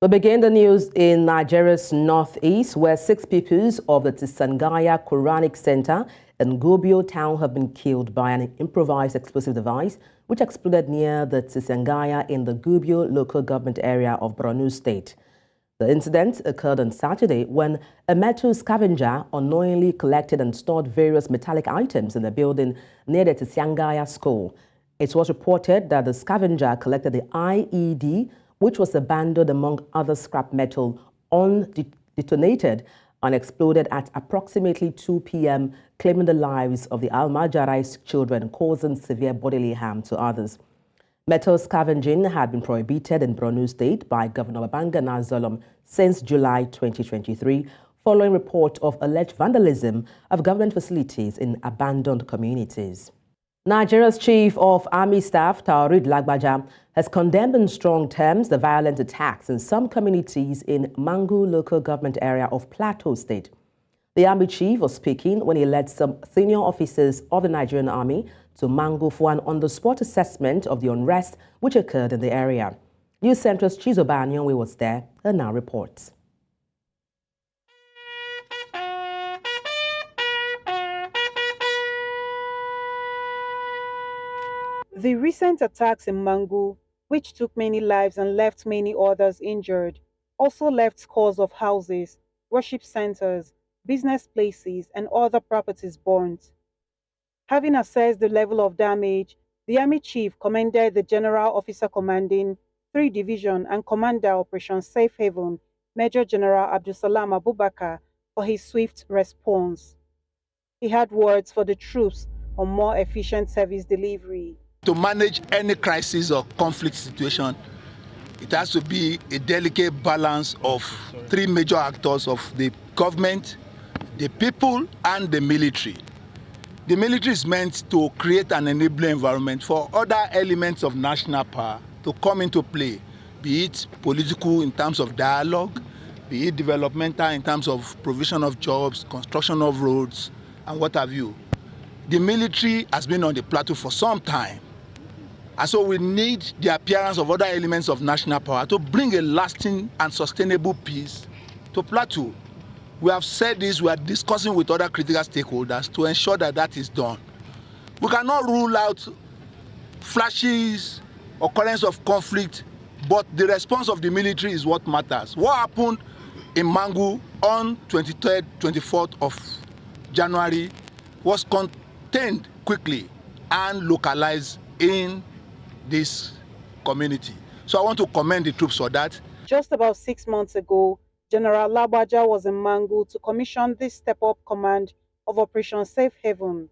We begin the news in Nigeria's northeast, where 6 pupils of the Tsangaya Quranic Centre in Gubio town have been killed by an improvised explosive device which exploded near the Tsangaya in the Gubio local government area of Borno State. The incident occurred on Saturday when a metal scavenger unknowingly collected and stored various metallic items in the building near the Tsangaya school. It was reported that the scavenger collected the IED, which was abandoned among other scrap metal, detonated and exploded at approximately 2 p.m., claiming the lives of the Alhaji's children, causing severe bodily harm to others. Metal scavenging had been prohibited in Borno State by Governor Nasril since July 2023, following report of alleged vandalism of government facilities in abandoned communities. Nigeria's Chief of Army Staff, Adedugba, has condemned in strong terms the violent attacks in some communities in Mangu local government area of Plateau State. The Army Chief was speaking when he led some senior officers of the Nigerian Army to Mangu for an on-the-spot assessment of the unrest which occurred in the area. News Centre's Chizoba Anyonwe was there and now reports. The recent attacks in Mangu, which took many lives and left many others injured, also left scores of houses, worship centers, business places, and other properties burnt. Having assessed the level of damage, the Army Chief commended the General Officer Commanding 3 Division and Commander Operation Safe Haven, Major General Abdulsalam Abubakar, for his swift response. He had words for the troops on more efficient service delivery. To manage any crisis or conflict situation, it has to be a delicate balance of 3 major actors of the government, the people, and the military. The military is meant to create an enabling environment for other elements of national power to come into play, be it political in terms of dialogue, be it developmental in terms of provision of jobs, construction of roads, and what have you. The military has been on the plateau for some time. And so we need the appearance of other elements of national power to bring a lasting and sustainable peace to Plateau. We have said this, we are discussing with other critical stakeholders to ensure that that is done. We cannot rule out flashes, occurrence of conflict, but the response of the military is what matters. What happened in Mangu on 23rd, 24th of January was contained quickly and localized in this community. So I want to commend the troops for that. Just about 6 months ago, General Labaja was in Mangu to commission this step-up command of Operation Safe Haven.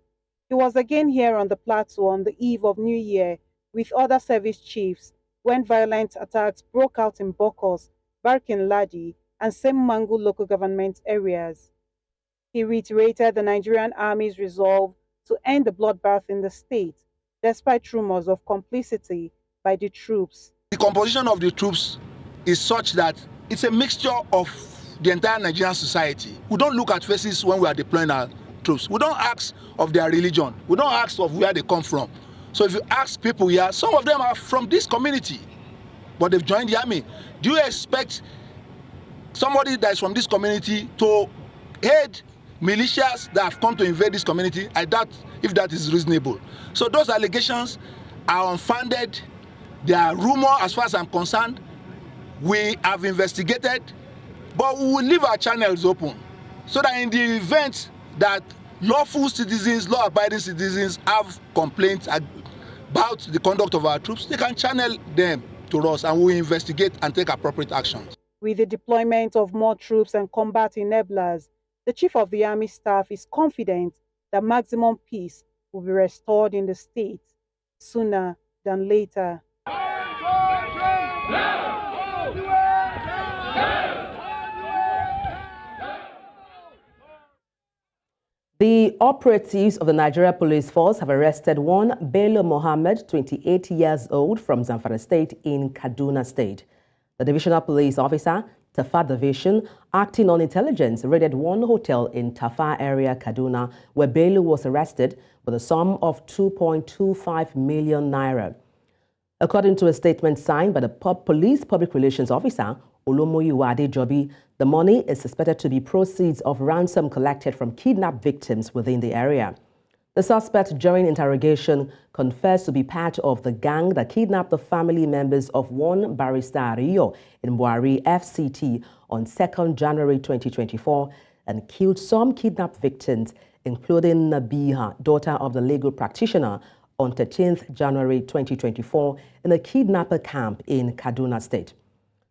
He was again here on the plateau on the eve of New Year with other service chiefs when violent attacks broke out in Bokos, Barkin Ladi, and same Mangu local government areas. He reiterated the Nigerian Army's resolve to end the bloodbath in the state, despite rumors of complicity by the troops. The composition of the troops is such that it's a mixture of the entire Nigerian society. We don't look at faces when we are deploying our troops. We don't ask of their religion. We don't ask of where they come from. So if you ask people here, some of them are from this community, but they've joined the army. Do you expect somebody that is from this community to aid militias that have come to invade this community? I doubt if that is reasonable. So those allegations are unfounded. They are rumor as far as I'm concerned. We have investigated, but we will leave our channels open so that in the event that lawful citizens, law-abiding citizens have complaints about the conduct of our troops, they can channel them to us and we will investigate and take appropriate actions. With the deployment of more troops and combat enablers, the Chief of the Army Staff is confident that maximum peace will be restored in the state sooner than later. The operatives of the Nigeria Police Force have arrested one Bello Mohammed, 28 years old, from Zamfara State in Kaduna State. The divisional police officer, Tafa Division, acting on intelligence, raided one hotel in Tafa area, Kaduna, where Bello was arrested with a sum of 2.25 million naira. According to a statement signed by the police public relations officer, Olomoyiwa Adedugba. The money is suspected to be proceeds of ransom collected from kidnapped victims within the area. The suspect, during interrogation, confessed to be part of the gang that kidnapped the family members of one Barrister Ariyo in Buhari FCT on 2nd January 2024 and killed some kidnapped victims, including Nabiha, daughter of the legal practitioner, on 13th January 2024 in a kidnapper camp in Kaduna State.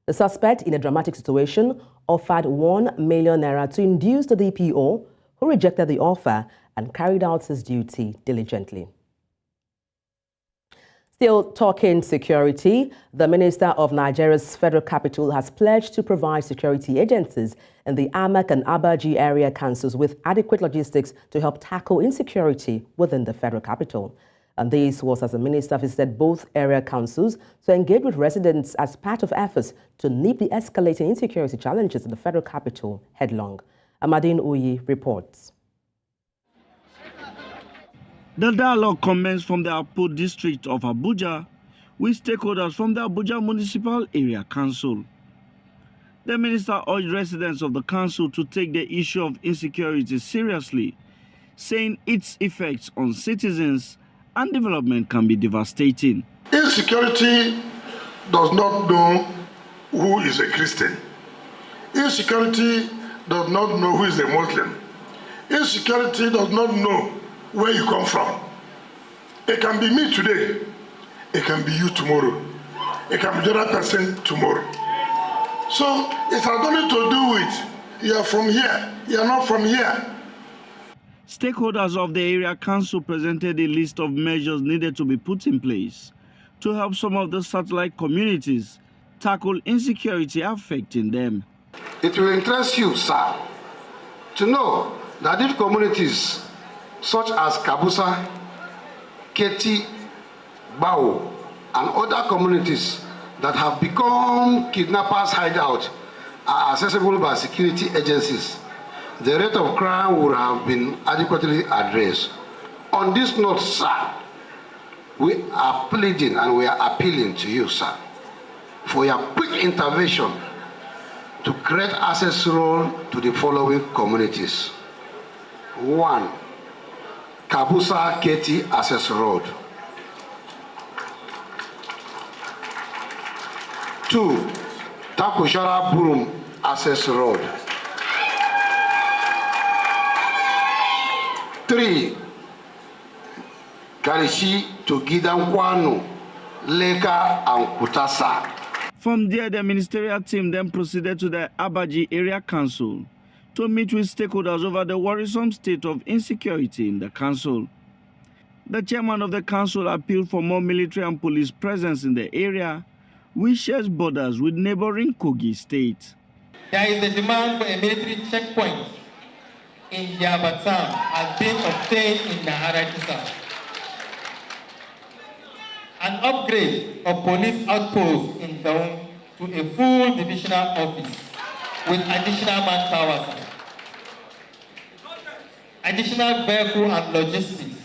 The suspect, in a dramatic situation, offered 1 million naira to induce the DPO, who rejected the offer and carried out his duty diligently. Still talking security, the Minister of Nigeria's Federal Capital has pledged to provide security agencies in the Amak and Abaji area councils with adequate logistics to help tackle insecurity within the Federal Capital. And this was as the minister visited both area councils to engage with residents as part of efforts to nip the escalating insecurity challenges in the Federal Capital headlong. Amadine Uyi reports. The dialogue commenced from the Apo district of Abuja with stakeholders from the Abuja Municipal Area Council. The minister urged residents of the council to take the issue of insecurity seriously, saying its effects on citizens and development can be devastating. Insecurity does not know who is a Christian. Insecurity does not know who is a Muslim. Insecurity does not know where you come from. It can be me today. It can be you tomorrow. It can be the other person tomorrow. So it has nothing to do with you are from here, you are not from here. Stakeholders of the area council presented a list of measures needed to be put in place to help some of the satellite communities tackle insecurity affecting them. It will interest you, sir, to know that if communities such as Kabusa, Keti, Bao, and other communities that have become kidnappers' hideout are accessible by security agencies, the rate of crime would have been adequately addressed. On this note, sir, we are pleading and we are appealing to you, sir, for your quick intervention to create access road to the following communities. 1. Kabusa Keti Access Road. 2. Takushara Burum Access Road. 3. Karishi to Gidankwanu, Leka and Kutasa. From there, the ministerial team then proceeded to the Abaji Area Council to meet with stakeholders over the worrisome state of insecurity in the council. The chairman of the council appealed for more military and police presence in the area, which shares borders with neighboring Kogi State. There is a demand for a military checkpoint in Yabatam has been obtained in Naharakisa. An upgrade of police outposts in Daun to a full divisional office with additional manpower, additional vehicle and logistics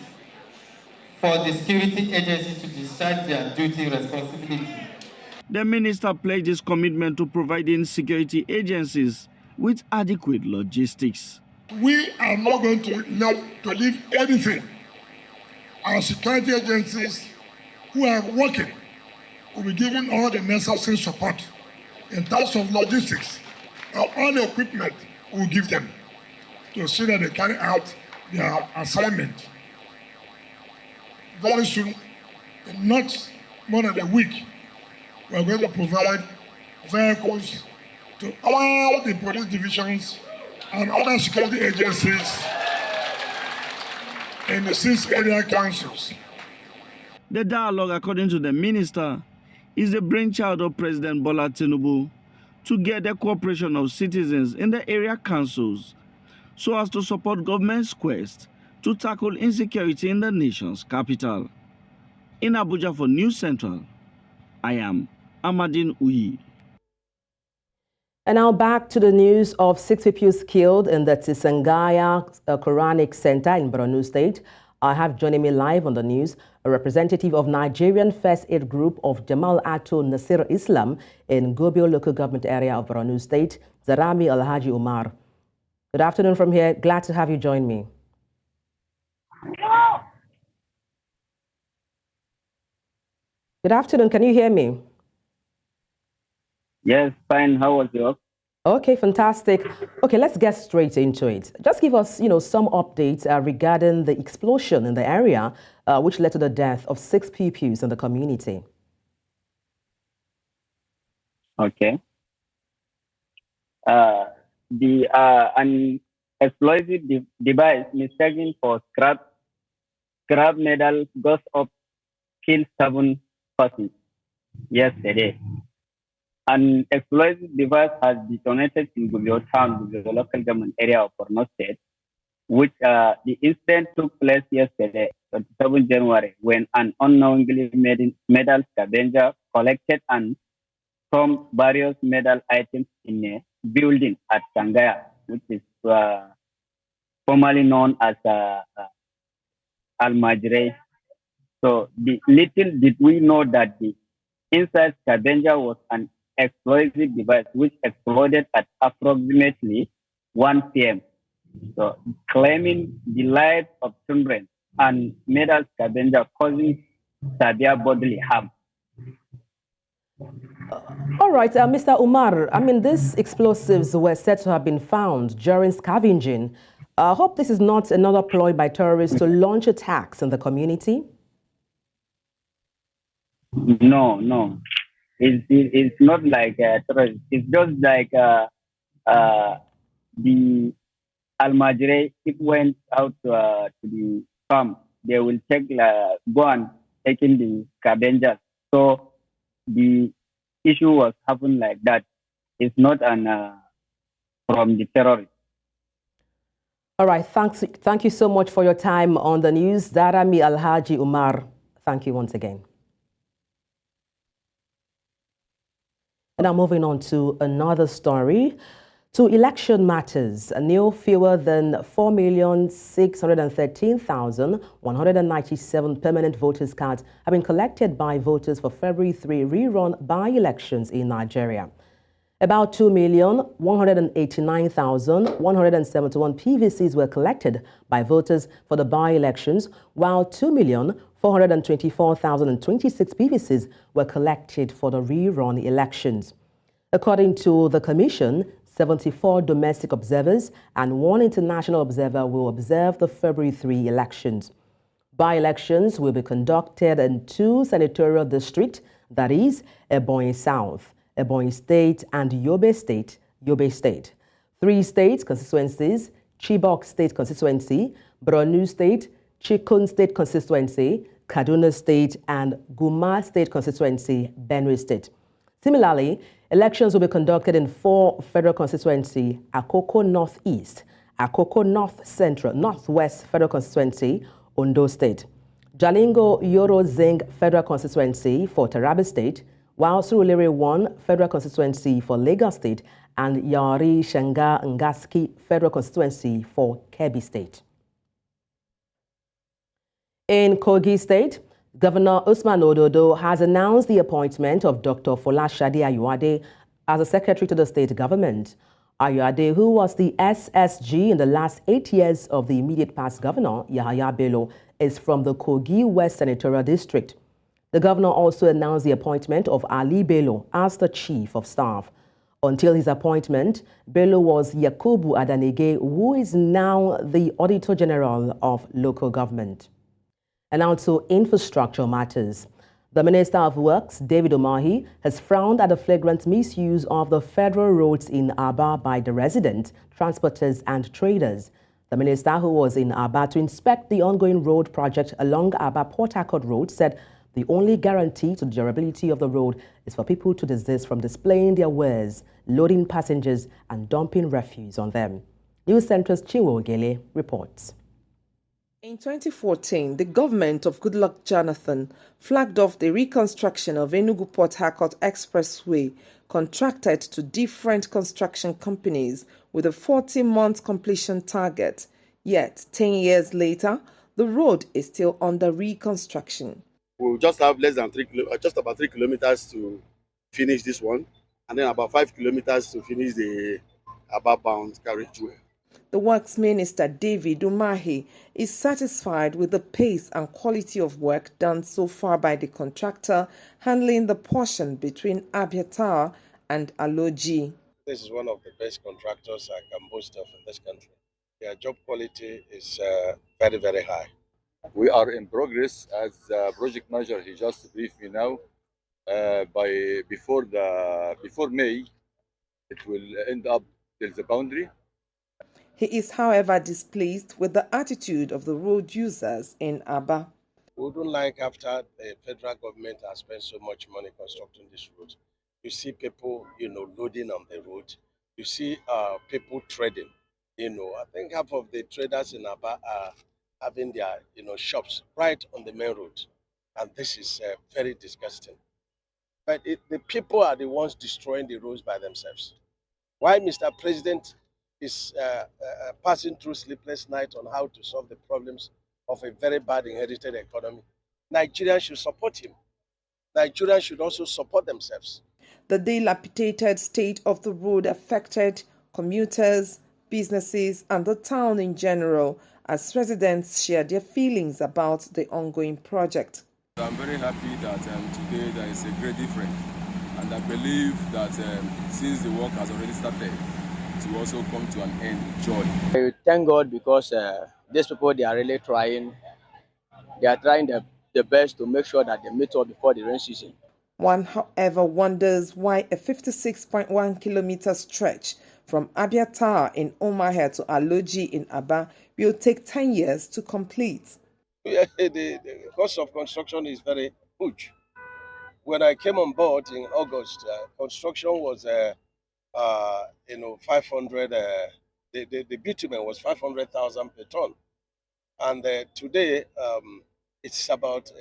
for the security agency to discharge their duty responsibility. The minister pledged his commitment to providing security agencies with adequate logistics. We are not going to leave anything. Our security agencies who are working will be given all the necessary support in terms of logistics. All the equipment we will give them to see that they carry out their assignment. Very soon, in not more than a week, we are going to provide vehicles to all the police divisions and other security agencies in the 6 area councils. The dialogue, according to the minister, is the brainchild of President Bola Tinubu to get the cooperation of citizens in the area councils so as to support government's quest to tackle insecurity in the nation's capital. In Abuja for News Central, I am Amadine Uyi. And now back to the news of 6 pupils killed in the Tsangaya Quranic Centre in Borno State. I have joining me live on the news a representative of Nigerian First Aid Group of Jama'atul Nasril Islam in Gubio local government area of Borno State, Zarami Alhaji Umar. Good afternoon from here. Glad to have you join me. Good afternoon. Can you hear me? Yes, fine. How was yours? Okay, fantastic. Okay, let's get straight into it. Just give us, some updates regarding the explosion in the area, which led to the death of 6 pupils in the community. Okay. An explosive device mistaken for scrap metal goes up, killed 7 persons yesterday. An explosive device has detonated in Gubio town, the local government area of Borno State, which the incident took place yesterday, 27 January, when an unknowingly metal scavenger collected and from various metal items in a building at Tsangaya, which is formerly known as Alhaji. So little did we know that the inside scavenger was an explosive device which exploded at approximately 1 p.m. So claiming the lives of children and metal scavenger causing severe bodily harm. All right, Mr. Umar, these explosives were said to have been found during scavenging. I hope this is not another ploy by terrorists to launch attacks in the community. No. It's not like terrorist. It's just like the Alhaji, if went out to the farm, they will go and take in the scavenger. So the issue was happened like that. It's not from the terrorists. All right, thank you so much for your time on the news. Zarami Alhaji Umar, thank you once again. And now moving on to another story. To election matters, no fewer than 4,613,197 permanent voters' cards have been collected by voters for February 3 rerun by-elections in Nigeria. About 2,189,171 PVCs were collected by voters for the by-elections, while 2,424,026 PVCs were collected for the rerun elections. According to the Commission, 74 domestic observers and 1 international observer will observe the February 3 elections. By-elections will be conducted in 2 senatorial districts, that is, Ebonyi South, Ebonyi State, and Yobe State, 3 state constituencies, Chibok State constituency, Borno State, Chikun State constituency, Kaduna State, and Guma State constituency, Benue State. Similarly, elections will be conducted in 4 federal constituencies: Akoko Northeast, Akoko North Central, Northwest Federal Constituency, Ondo State, Jalingo Yoro Zing Federal Constituency for Taraba State, while Surulere 1 Federal Constituency for Lagos State, and Yari Shanga Ngaski Federal Constituency for Kebbi State. In Kogi State, Governor Usman Ododo has announced the appointment of Dr. Folashade Ayoade as a secretary to the state government. Ayoade, who was the SSG in the last 8 years of the immediate past governor, Yahaya Bello, is from the Kogi West Senatorial District. The governor also announced the appointment of Ali Bello as the chief of staff. Until his appointment, Bello was Yakubu Adanege, who is now the Auditor General of local government. And now to infrastructure matters. The Minister of Works, David Umahi, has frowned at the flagrant misuse of the federal roads in Aba by the residents, transporters, and traders. The minister, who was in Aba to inspect the ongoing road project along Aba-Port Harcourt Road, said the only guarantee to the durability of the road is for people to desist from displaying their wares, loading passengers, and dumping refuse on them. News Centre's Chiwo Gele reports. In 2014, the government of Goodluck Jonathan flagged off the reconstruction of Enugu-Port Harcourt Expressway contracted to different construction companies with a 40-month completion target. Yet, 10 years later, the road is still under reconstruction. We'll just have just about 3 kilometers to finish this one, and then about 5 kilometers to finish the above-bound carriageway. The Works Minister, David Umahi, is satisfied with the pace and quality of work done so far by the contractor handling the portion between Abiatar and Alhaji. This is one of the best contractors I can boast of in this country. Their job quality is very, very high. We are in progress. As project manager, he just briefed me now. Before May, it will end up till the boundary. He is, however, displeased with the attitude of the road users in Aba. We wouldn't like, after the federal government has spent so much money constructing this road, you see people, loading on the road. You see people trading. I think half of the traders in Aba are having their, shops right on the main road, and this is very disgusting. But the people are the ones destroying the roads by themselves. Why Mr. President is passing through sleepless nights on how to solve the problems of a very bad inherited economy? Nigerians should support him. Nigerians should also support themselves. The dilapidated state of the road affected commuters, businesses, and the town in general, as residents share their feelings about the ongoing project. I'm very happy that today there is a great difference, and I believe that since the work has already started, it will also come to an end with joy. I thank God because these people, they are really trying. They are trying their best to make sure that they meet up before the rain season. One, however, wonders why a 56.1 kilometer stretch from Abiatar in Umar to Alhaji in Aba will take 10 years to complete. The cost of construction is very huge. When I came on board in August, construction was 500. The bitumen was 500,000 per ton, and today it's about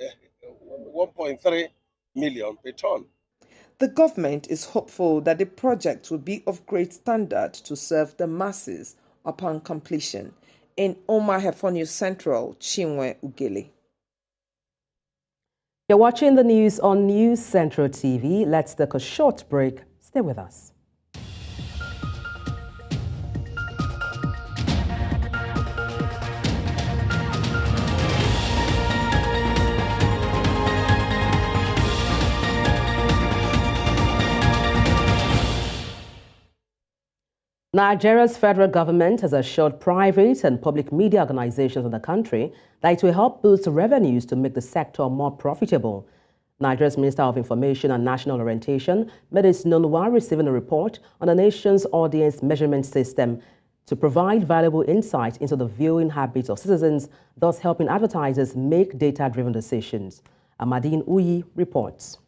1.3 million per ton. The government is hopeful that the project will be of great standard to serve the masses upon completion. In Umar for News Central, Chinwe Ugele. You're watching the news on News Central TV. Let's take a short break. Stay with us. Nigeria's federal government has assured private and public media organizations in the country that it will help boost revenues to make the sector more profitable. Nigeria's Minister of Information and National Orientation made it known while receiving a report on the nation's audience measurement system to provide valuable insight into the viewing habits of citizens, thus helping advertisers make data-driven decisions. Amadine Uyi reports.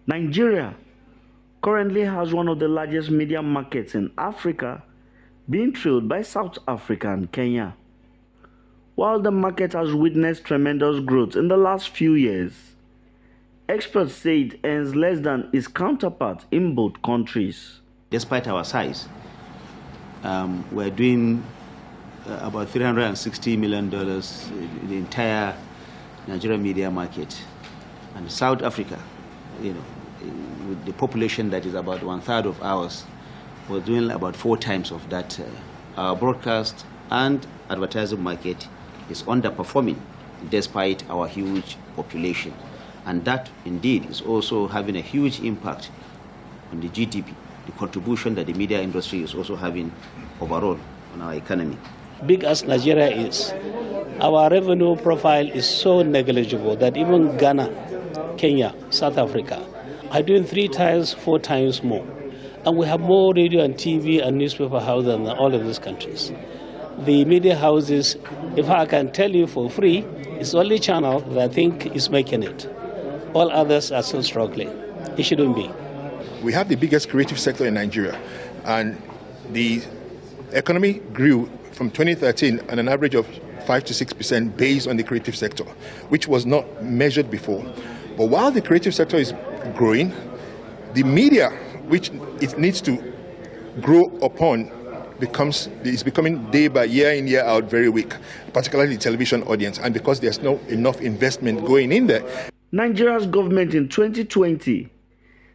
Nigeria currently has one of the largest media markets in Africa, being trailed by South Africa and Kenya. While the market has witnessed tremendous growth in the last few years, experts say it earns less than its counterpart in both countries. Despite our size, we're doing about $360 million in the entire Nigerian media market. And South Africa, with the population that is about 1/3 of ours, we're doing about 4 times of that. Our broadcast and advertising market is underperforming despite our huge population. And that indeed is also having a huge impact on the GDP, the contribution that the media industry is also having overall on our economy. Big as Nigeria is, our revenue profile is so negligible that even Ghana, Kenya, South Africa are doing 3 times, 4 times more. And we have more radio and TV and newspaper houses than all of these countries. The media houses, if I can tell you for free, it's the only channel that I think is making it. All others are still struggling. It shouldn't be. We have the biggest creative sector in Nigeria, and the economy grew from 2013 at an average of 5 to 6% based on the creative sector, which was not measured before. But while the creative sector is growing, the media, which it needs to grow upon, is becoming day by year in, year out very weak, particularly the television audience, and because there's no enough investment going in there. Nigeria's government in 2020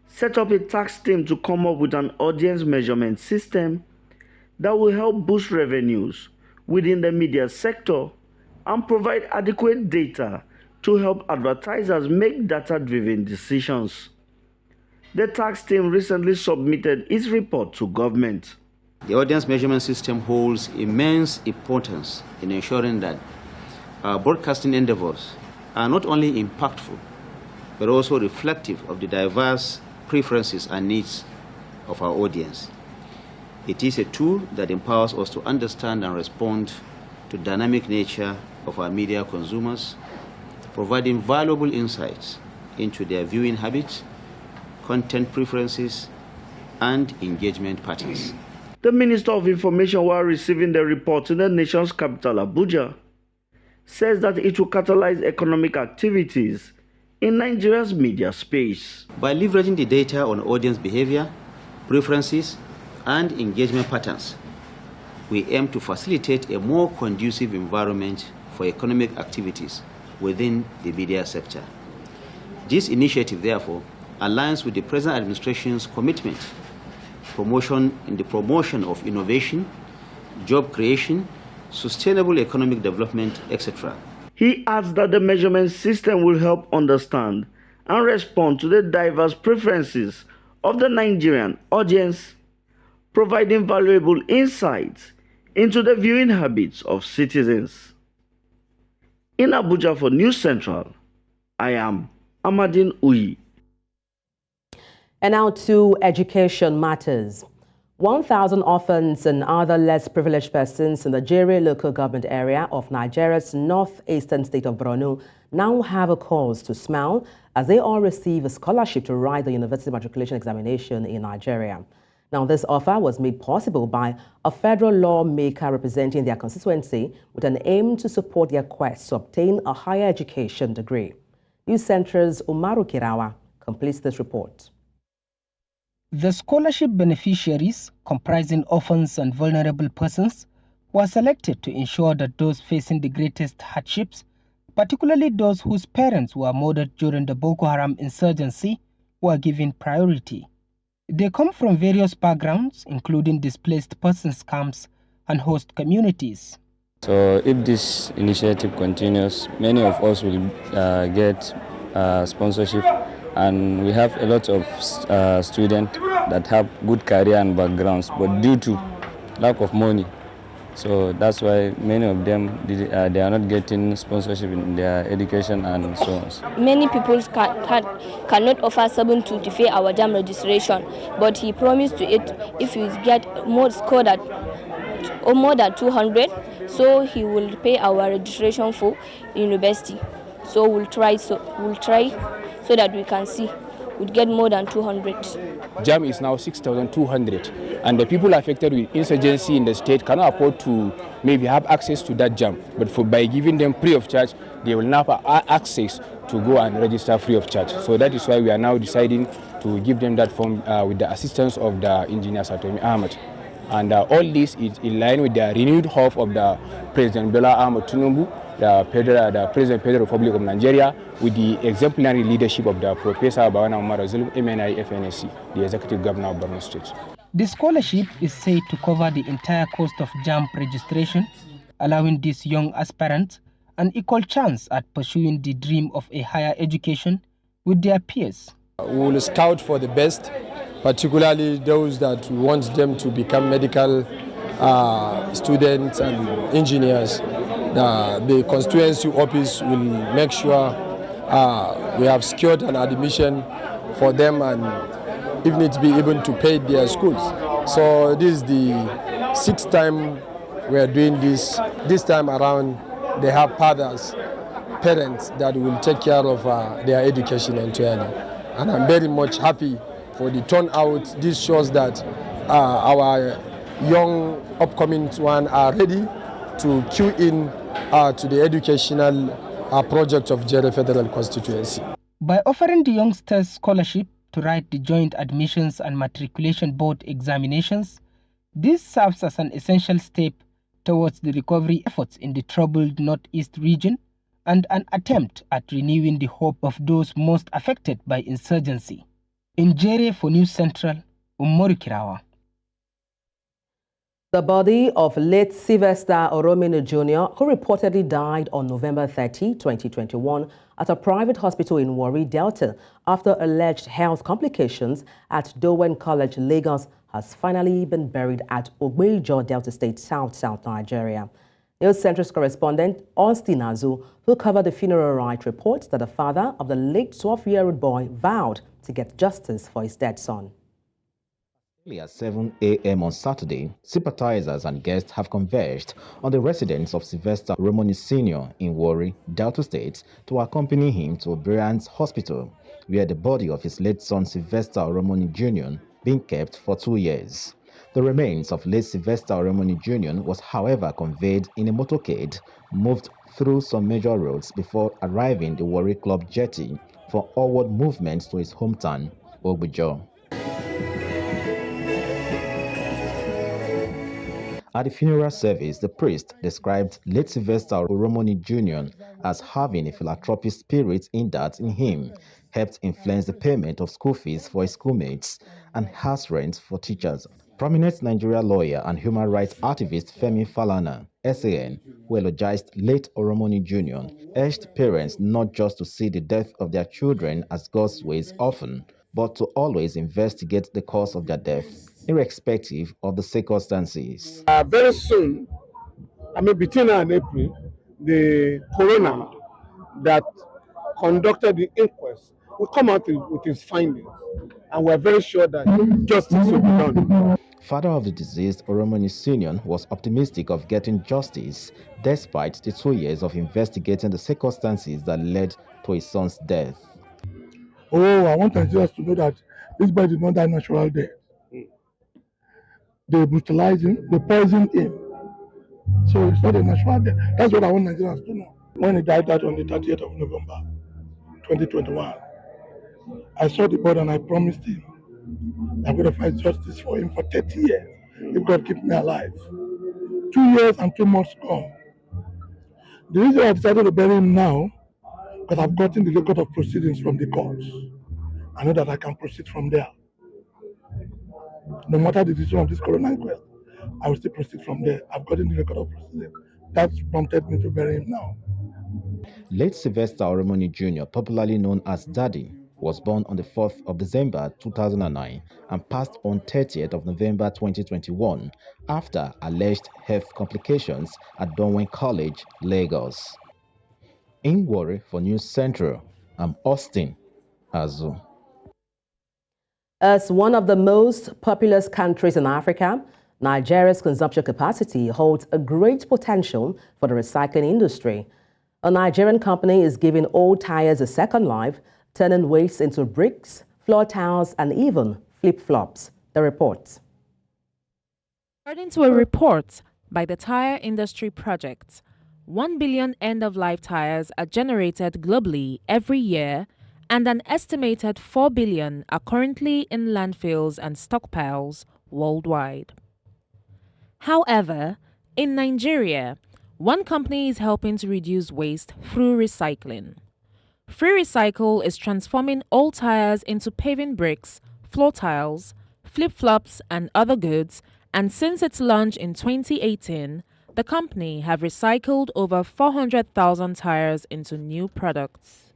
set up a task team to come up with an audience measurement system that will help boost revenues within the media sector and provide adequate data to help advertisers make data-driven decisions. The task team recently submitted its report to government. The audience measurement system holds immense importance in ensuring that our broadcasting endeavors are not only impactful, but also reflective of the diverse preferences and needs of our audience. It is a tool that empowers us to understand and respond to the dynamic nature of our media consumers, providing valuable insights into their viewing habits, content preferences, and engagement patterns. The Minister of Information, while receiving the report in the nation's capital, Abuja, says that it will catalyze economic activities in Nigeria's media space. By leveraging the data on audience behavior, preferences, and engagement patterns, we aim to facilitate a more conducive environment for economic activities within the media sector. This initiative, therefore, aligns with the present administration's commitment in the promotion of innovation, job creation, sustainable economic development, etc. He adds that the measurement system will help understand and respond to the diverse preferences of the Nigerian audience, providing valuable insights into the viewing habits of citizens. In Abuja for News Central, I am Amadine Uyi. And now to education matters. 1,000 orphans and other less privileged persons in the Jere local government area of Nigeria's northeastern state of Borno now have a cause to smile as they all receive a scholarship to write the university matriculation examination in Nigeria. Now, this offer was made possible by a federal lawmaker representing their constituency with an aim to support their quest to obtain a higher education degree. News Centre's Umar completes this report. The scholarship beneficiaries, comprising orphans and vulnerable persons, were selected to ensure that those facing the greatest hardships, particularly those whose parents were murdered during the Boko Haram insurgency, were given priority. They come from various backgrounds, including displaced persons camps and host communities. So if this initiative continues, many of us will get sponsorship, and we have a lot of students that have good career and backgrounds, but due to lack of money, so that's why many of them they are not getting sponsorship in their education and so on. Many people cannot offer 725 our JAM registration, but he promised to it if we get more score that or more than 200, so he will pay our registration for university. So we'll try so that we can see we'll get more than 200. JAM is now 6,200, and the people affected with insurgency in the state cannot afford to maybe have access to that JAM. But by giving them free of charge, they will now have access to go and register free of charge. So that is why we are now deciding to give them that form with the assistance of the engineer Satomi Ahmed. And all this is in line with the renewed hope of the President Bola Ahmed Tinubu, the President of the Republic of Nigeria, with the exemplary leadership of the Professor Bawana Umar, MNI FNSC, the Executive Governor of Borno State. The scholarship is said to cover the entire cost of JAM registration, allowing these young aspirants an equal chance at pursuing the dream of a higher education with their peers. We will scout for the best, particularly those that we want them to become medical students and engineers. The constituency office will make sure we have secured an admission for them, and if need be, even to pay their schools. So this is the 6th time we are doing this. This time around, they have parents that will take care of their education entirely. And I'm very much happy for the turnout. This shows that our young upcoming ones are ready to queue in to the educational project of Jere Federal Constituency. By offering the youngsters scholarship to write the joint admissions and matriculation board examinations, This serves as an essential step towards the recovery efforts in the troubled northeast region and an attempt at renewing the hope of those most affected by insurgency. In Jere for News Central, Umar Kirawa. The body of late Sylvester Oromini Jr., who reportedly died on November 30, 2021, at a private hospital in Warri, Delta, after alleged health complications at Dowen College, Lagos, has finally been buried at Ogbejo, Delta State, South Nigeria. News Centre's correspondent, Austin Azu, who covered the funeral rite, reports that the father of the late 12-year-old boy vowed to get justice for his dead son. At 7 a.m. on Saturday, sympathizers and guests have converged on the residence of Sylvester Oromini Sr. in Warri, Delta State, to accompany him to Obrian's Hospital, where the body of his late son Sylvester Oromini Jr. been kept for 2 years. The remains of late Sylvester Oromini Jr. was, however, conveyed in a motorcade, moved through some major roads before arriving the Warri Club jetty for onward movement to his hometown, Ogbejo. At the funeral service, the priest described late Sylvester Oromini Jr. as having a philanthropic spirit in that in him helped influence the payment of school fees for his schoolmates and house rent for teachers. Prominent Nigerian lawyer and human rights activist Femi Falana, SAN, who eulogized late Oromini Jr., urged parents not just to see the death of their children as God's ways often, but to always investigate the cause of their death, irrespective of the circumstances. Very soon, between now and April, the coroner that conducted the inquest will come out with his findings, and we're very sure that justice will be done. Father of the deceased, Oromini Sr., was optimistic of getting justice despite the 2 years of investigating the circumstances that led to his son's death. Oh, I want Nigerians to know that this boy did not die natural death. They brutalized him, they poisoned him. So it's not a natural death. That's what I want Nigerians to know. When he died on the 30th of November, 2021, I saw the body and I promised him I'm going to fight justice for him for 30 years if God keeps me alive. 2 years and 2 months gone. The reason I decided to bury him now, because I've gotten the record of proceedings from the courts. I know that I can proceed from there. No matter the decision of this coroner inquest, I will still proceed from there. I've gotten the record of proceedings. That's prompted me to bury him now. Late Sylvester Oromini Jr., popularly known as Daddy, was born on the 4th of December 2009 and passed on 30th of November 2021 after alleged health complications at Dowen College, Lagos. In Warri for News Central, I'm Austin Azu. As one of the most populous countries in Africa, Nigeria's consumption capacity holds a great potential for the recycling industry. A Nigerian company is giving old tires a second life, turning waste into bricks, floor tiles, and even flip-flops. The report. According to a report by the Tire Industry Project, 1 billion end-of-life tires are generated globally every year, and an estimated 4 billion are currently in landfills and stockpiles worldwide. However, in Nigeria, one company is helping to reduce waste through recycling. Free Recycle is transforming old tires into paving bricks, floor tiles, flip-flops, and other goods, and since its launch in 2018, the company have recycled over 400,000 tires into new products.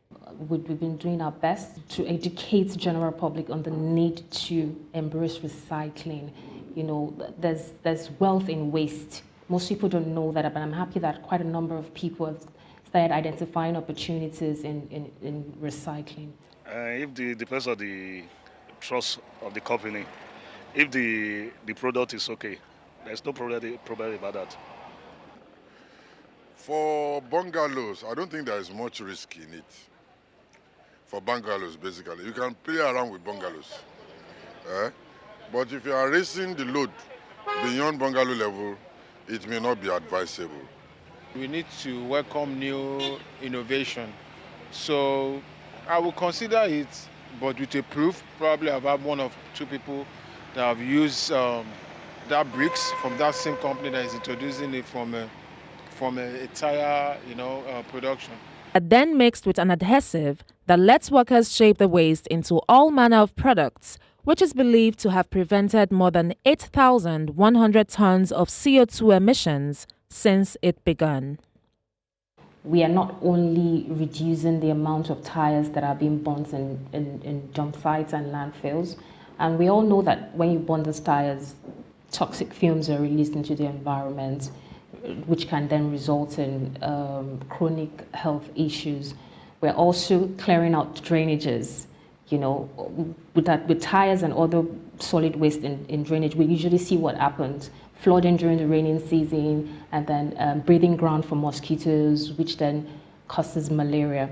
We've been doing our best to educate the general public on the need to embrace recycling. You know, there's wealth in waste. Most people don't know that, but I'm happy that quite a number of people have started identifying opportunities in recycling. If the depends on the trust of the company, if the product is okay, there's no problem about that. For bungalows, I don't think there is much risk in it. For bungalows, basically, you can play around with bungalows. But if you are raising the load beyond bungalow level, it may not be advisable. We need to welcome new innovation. So I will consider it, but with a proof. Probably I've had 1 or 2 people that have used that bricks from that same company that is introducing it from a tire, production. Then mixed with an adhesive that lets workers shape the waste into all manner of products, which is believed to have prevented more than 8,100 tons of CO2 emissions since it began. We are not only reducing the amount of tires that are being burnt in dump sites and landfills, and we all know that when you burn these tires, toxic fumes are released into the environment, which can then result in chronic health issues. We're also clearing out drainages. With tires and other solid waste in drainage, we usually see what happens. Flooding during the raining season, and then breathing ground for mosquitoes, which then causes malaria.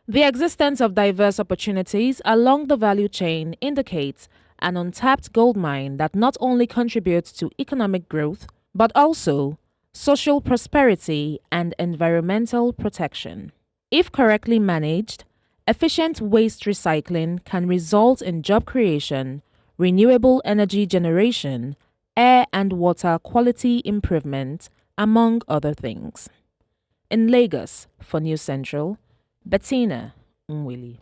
The existence of diverse opportunities along the value chain indicates an untapped gold mine that not only contributes to economic growth, but also social prosperity and environmental protection. If correctly managed, efficient waste recycling can result in job creation, renewable energy generation, air and water quality improvement, among other things. In Lagos, for News Central, Bettina Nwili.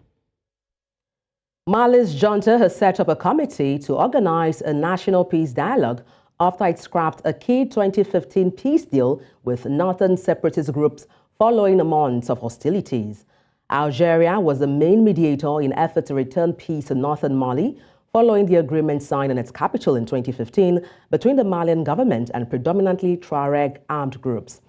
Mali's junta has set up a committee to organize a national peace dialogue after it scrapped a key 2015 peace deal with northern separatist groups following months of hostilities. Algeria was the main mediator in effort to return peace to northern Mali, following the agreement signed in its capital in 2015 between the Malian government and predominantly Tuareg armed groups.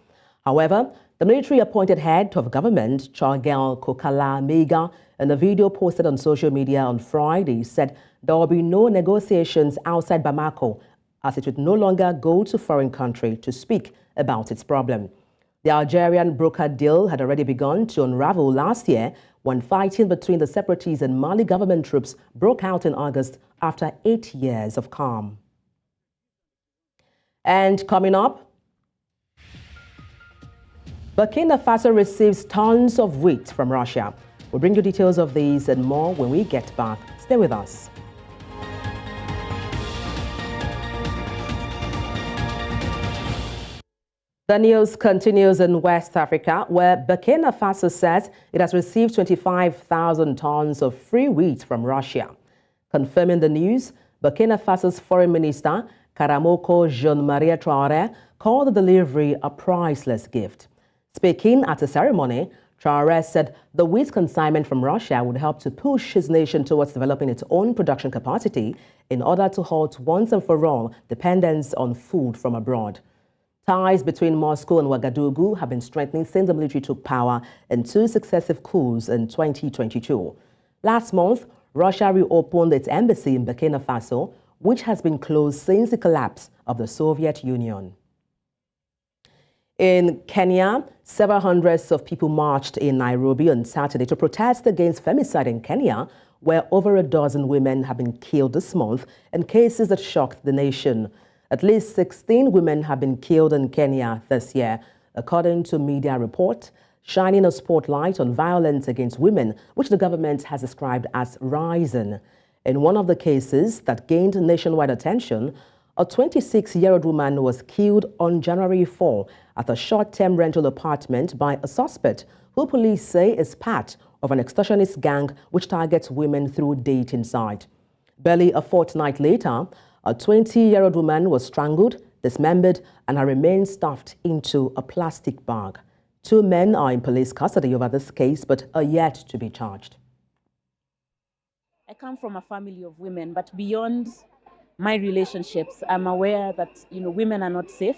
However, the military-appointed head of government, Tsangaya Quranic, in a video posted on social media on Friday, said there will be no negotiations outside Bamako, as it would no longer go to foreign country to speak about its problem. The Algerian brokered deal had already begun to unravel last year when fighting between the separatists and Mali government troops broke out in August after 8 years of calm. And coming up, Burkina Faso receives tons of wheat from Russia. We'll bring you details of these and more when we get back. Stay with us. The news continues in West Africa, where Burkina Faso says it has received 25,000 tons of free wheat from Russia. Confirming the news, Burkina Faso's Foreign Minister, Karamoko Jean-Marie Traoré, called the delivery a priceless gift. Speaking at a ceremony, Traoré said the wheat consignment from Russia would help to push his nation towards developing its own production capacity in order to halt once and for all dependence on food from abroad. Ties between Moscow and Ouagadougou have been strengthening since the military took power in 2 successive coups in 2022. Last month, Russia reopened its embassy in Burkina Faso, which has been closed since the collapse of the Soviet Union. In Kenya, several hundreds of people marched in Nairobi on Saturday to protest against femicide in Kenya, where over a dozen women have been killed this month in cases that shocked the nation. At least 16 women have been killed in Kenya this year, according to media report, shining a spotlight on violence against women, which the government has described as rising. In one of the cases that gained nationwide attention, a 26-year-old woman was killed on January 4 at a short-term rental apartment by a suspect who police say is part of an extortionist gang which targets women through dating site. Barely a fortnight later, a 20-year-old woman was strangled, dismembered, and her remains stuffed into a plastic bag. 2 men are in police custody over this case, but are yet to be charged. I come from a family of women, but beyond my relationships, I'm aware that women are not safe.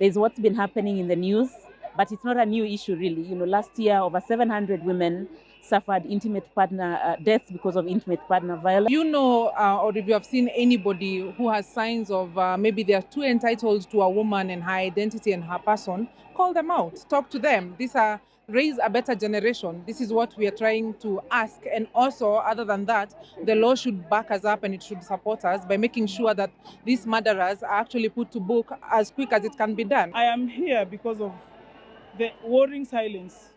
There's what's been happening in the news, but it's not a new issue really. Last year over 700 women suffered intimate partner deaths because of intimate partner violence. Or if you have seen anybody who has signs of maybe they are too entitled to a woman and her identity and her person, call them out, talk to them. Raise a better generation. This is what we are trying to ask. And also, other than that, the law should back us up and it should support us by making sure that these murderers are actually put to book as quick as it can be done. I am here because of the worrying silence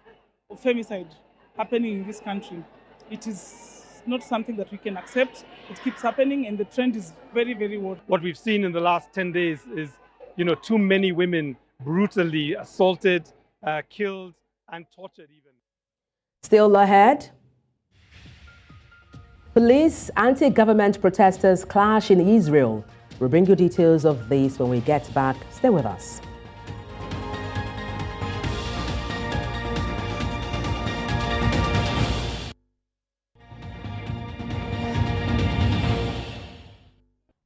of femicide happening in this country. It is It's not something that we can accept. It keeps happening, and the trend is very, very worrying. What we've seen in the last 10 days is, too many women brutally assaulted, killed, and tortured even. Still ahead, police anti-government protesters clash in Israel. We'll bring you details of this when we get back. Stay with us.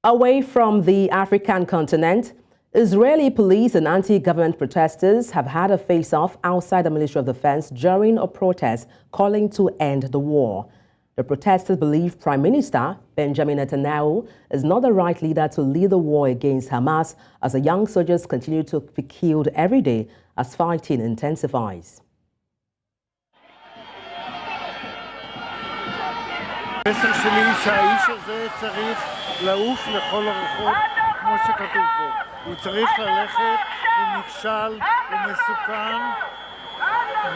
Away from the African continent, Israeli police and anti-government protesters have had a face-off outside the Ministry of Defense during a protest calling to end the war. The protesters believe Prime Minister Benjamin Netanyahu is not the right leader to lead the war against Hamas as the young soldiers continue to be killed every day as fighting intensifies. המסר שלי שהאיש הזה צריך לעוף לכל הרוחות כמו שכתוב פה. הוא צריך ללכת, הוא נכשל, הוא מסוכן,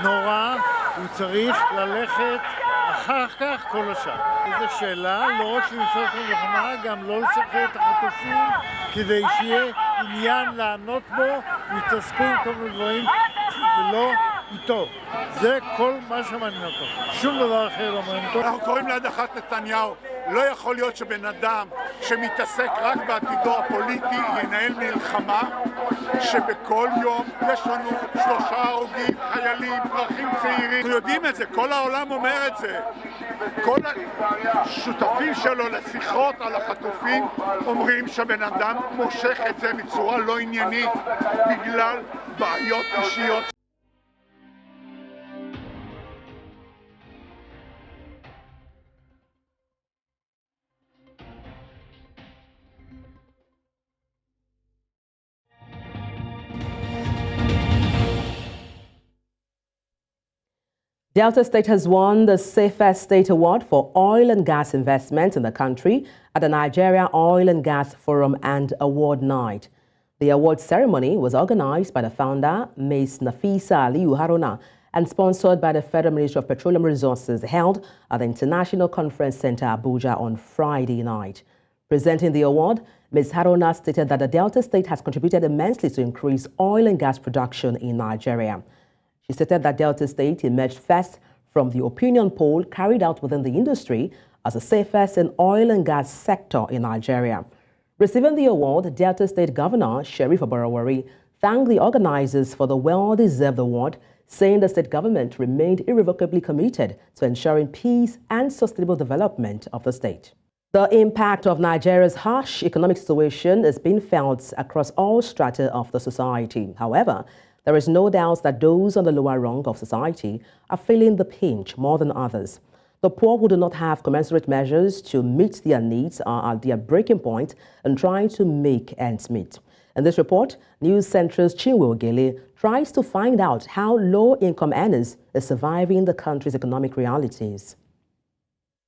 נורא, הוא צריך ללכת אחר כך כל השאר. איזו שאלה, לא רק למשוך את המלחמה, גם לא לשחרר את החטופים כדי שיהיה עניין לענות בו ויתעסקו עם כל מיני דברים ולא איתו. זה כל מה שמעניין אותו. שום דבר אחר לא מעניין אותו. אנחנו קוראים להדחת נתניהו. לא יכול להיות שבן אדם שמתעסק רק בעתידו הפוליטי ינהל מלחמה שבכל יום יש לנו 3 הרוגים, חיילים, פרחים צעירים. אנחנו יודעים את זה, כל העולם אומר את זה. כל השותפים שלו לשיחות על החטופים אומרים שבן אדם מושך את זה בצורה לא עניינית בגלל בעיות אישיות. Delta State has won the Safest State Award for oil and gas investment in the country at the Nigeria Oil and Gas Forum and Award Night. The award ceremony was organized by the founder, Ms. Nafisa Aliyu Haruna, and sponsored by the Federal Ministry of Petroleum Resources, held at the International Conference Center, Abuja, on Friday night. Presenting the award, Ms. Haruna stated that the Delta State has contributed immensely to increase oil and gas production in Nigeria. She stated that Delta State emerged first from the opinion poll carried out within the industry as the safest in oil and gas sector in Nigeria. Receiving the award, Delta State Governor Sheriff Oborowori thanked the organizers for the well-deserved award, saying the state government remained irrevocably committed to ensuring peace and sustainable development of the state. The impact of Nigeria's harsh economic situation is being felt across all strata of the society. However, there is no doubt that those on the lower rung of society are feeling the pinch more than others. The poor who do not have commensurate measures to meet their needs are at their breaking point and trying to make ends meet. In this report, News Central's Chinwe Ogele tries to find out how low-income earners are surviving the country's economic realities.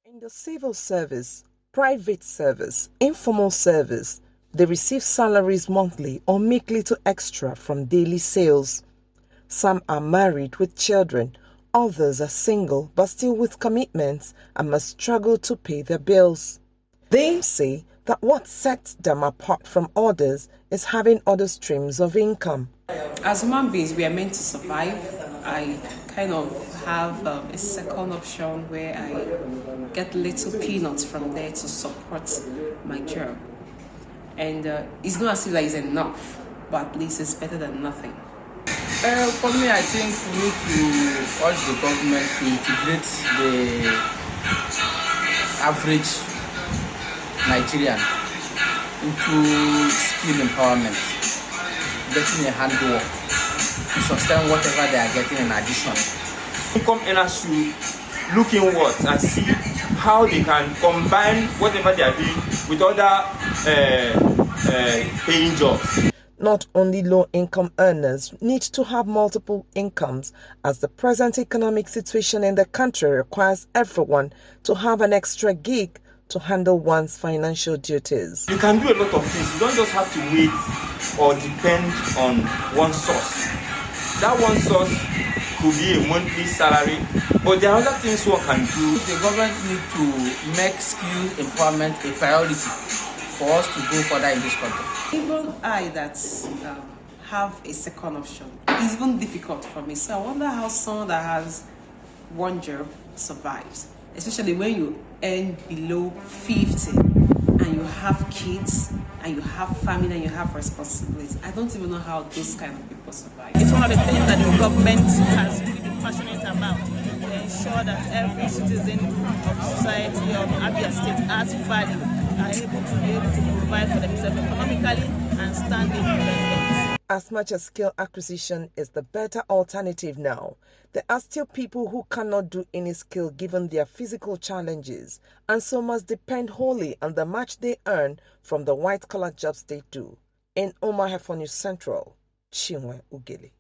In the civil service, private service, informal service, they receive salaries monthly or weekly to extra from daily sales. Some are married with children, others are single but still with commitments and must struggle to pay their bills. They say that what sets them apart from others is having other streams of income. As human beings, we are meant to survive. I kind of have a second option where I get little peanuts from there to support my job. And it's not as if that is enough, but at least it's better than nothing. For me, I think we need to urge the government to integrate the average Nigerian into skill empowerment, getting a handwork to sustain whatever they are getting in addition. Income earners should look inwards and see how they can combine whatever they are doing with other paying jobs. Not only low-income earners need to have multiple incomes, as the present economic situation in the country requires everyone to have an extra gig to handle one's financial duties. You can do a lot of things. You don't just have to wait or depend on one source. That one source could be a monthly salary, but there are other things one can do. The government need to make skill empowerment a priority for us to go further in this country. Even I that have a second option, it's even difficult for me. So I wonder how someone that has one job survives, especially when you earn below 50 and you have kids and you have family and you have responsibilities. I don't even know how those kind of people survive. It's one of the things that the government has really been passionate about, to ensure that every citizen of society of Abia State has value, are able to provide for themselves economically and stand independent. As much as skill acquisition is the better alternative now, there are still people who cannot do any skill given their physical challenges, and so must depend wholly on the much they earn from the white-collar jobs they do. In Umar Central, Chinwe Ugeli.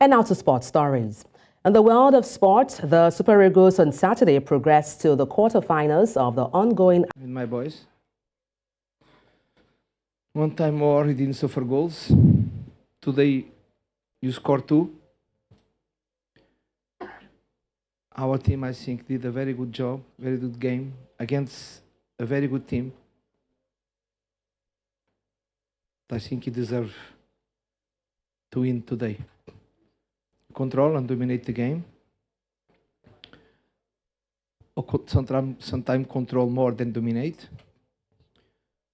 And now to sports stories. In the world of sport, the Super Eagles on Saturday progressed to the quarterfinals of the ongoing... And my boys. One time more, he didn't suffer goals. Today, you scored 2. Our team, I think, did a very good job, very good game against a very good team. I think he deserves to win today. Control and dominate the game. Or sometimes control more than dominate.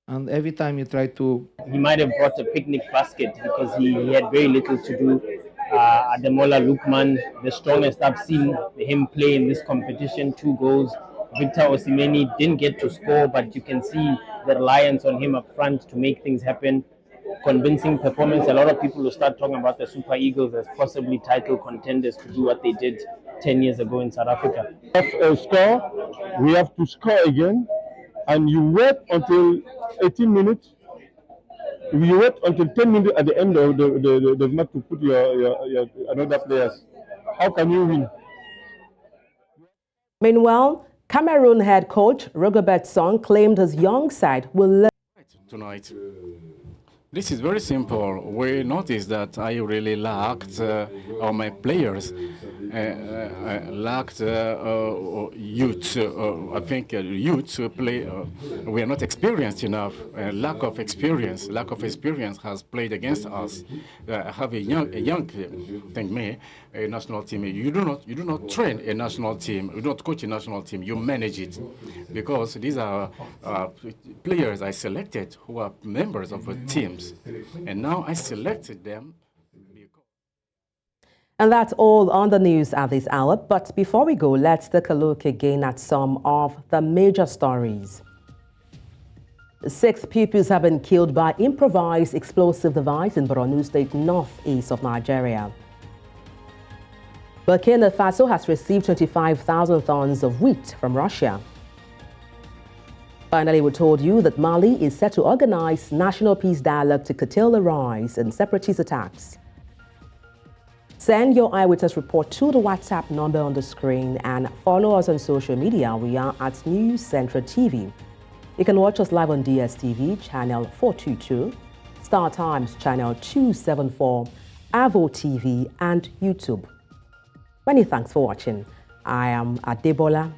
And every time you try to... He might have brought a picnic basket because he had very little to do. Adebola Lukman, the strongest I've seen him play in this competition, 2 goals. Victor Osimhen didn't get to score, but you can see the reliance on him up front to make things happen. Convincing performance. A lot of people will start talking about the Super Eagles as possibly title contenders to do what they did 10 years ago in South Africa. We have to score again, and you wait until 18 minutes. You wait until 10 minutes at the end of the match to put your another players. How can you win? Meanwhile, Cameroon head coach Rigobert Song claimed his young side will learn tonight. This is very simple. We noticed that I really lacked, or my players lacked youth. I think youth play. We are not experienced enough. Lack of experience has played against us. Have a young thing, a national team. You do not train a national team. You don't coach a national team. You manage it, because these are players I selected who are members of the teams. And now I selected them. And that's all on the news at this hour. But before we go, let's take a look again at some of the major stories. 6 pupils have been killed by improvised explosive device in Borno State, northeast of Nigeria. Burkina Faso has received 25,000 tons of wheat from Russia. Finally, we told you that Mali is set to organize national peace dialogue to curtail the rise in separatist attacks. Send your eyewitness report to the WhatsApp number on the screen and follow us on social media. We are at News Central TV. You can watch us live on DSTV, channel 422, Star Times, channel 274, Avo TV, and YouTube. Many thanks for watching. I am Adebola.